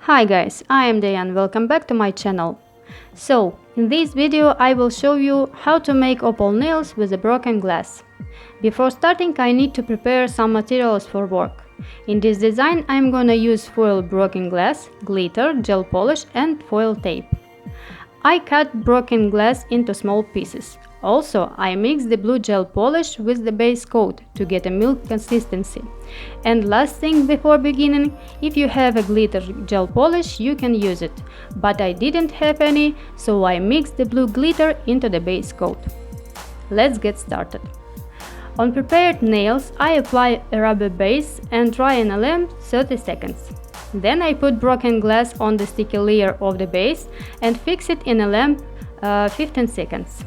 Hi guys, I am Diane, welcome back to my channel. So, in this video I will show you how to make opal nails with a broken glass. Before starting I need to prepare some materials for work. In this design I am gonna use foil broken glass, glitter, gel polish and foil tape. I cut broken glass into small pieces. Also, I mix the blue gel polish with the base coat to get a milk consistency. And last thing before beginning, if you have a glitter gel polish, you can use it. But I didn't have any, so I mixed the blue glitter into the base coat. Let's get started. On prepared nails, I apply a rubber base and dry in a lamp 30 seconds. Then I put broken glass on the sticky layer of the base and fix it in a lamp 15 seconds.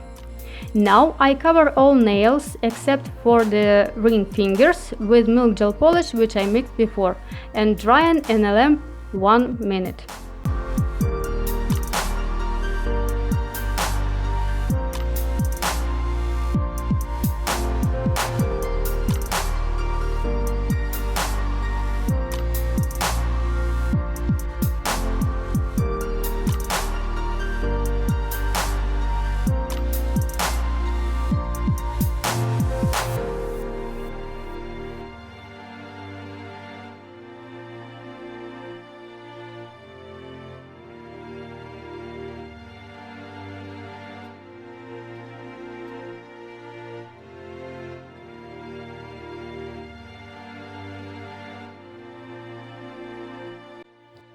Now I cover all nails except for the ring fingers with milk gel polish which I mixed before and dry in a lamp 1 minute.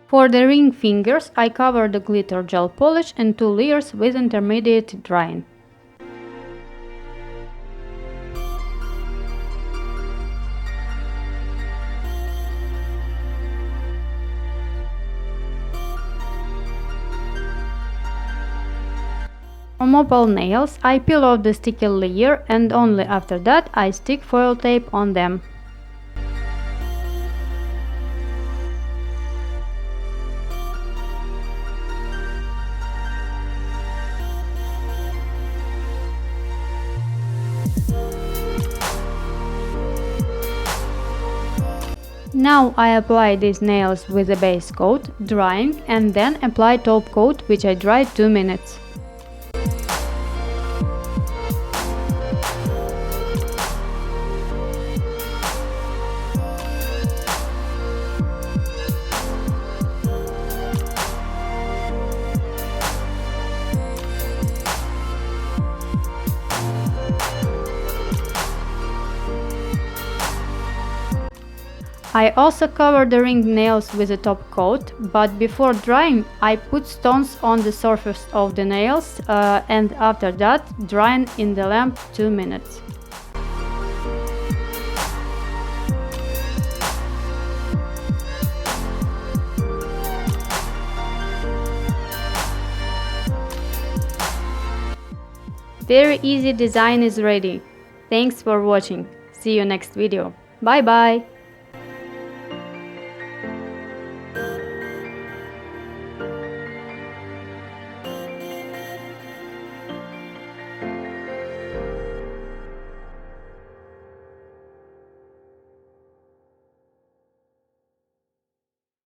For the ring fingers, I cover the glitter gel polish in 2 layers with intermediate drying. On opal nails, I peel off the sticky layer and only after that I stick foil tape on them. Now I apply these nails with a base coat, drying, and then apply top coat which I dried 2 minutes. I also cover the ring nails with a top coat, but before drying I put stones on the surface of the nails and after that drying in the lamp 2 minutes. Very easy design is ready. Thanks for watching. See you next video. Bye bye!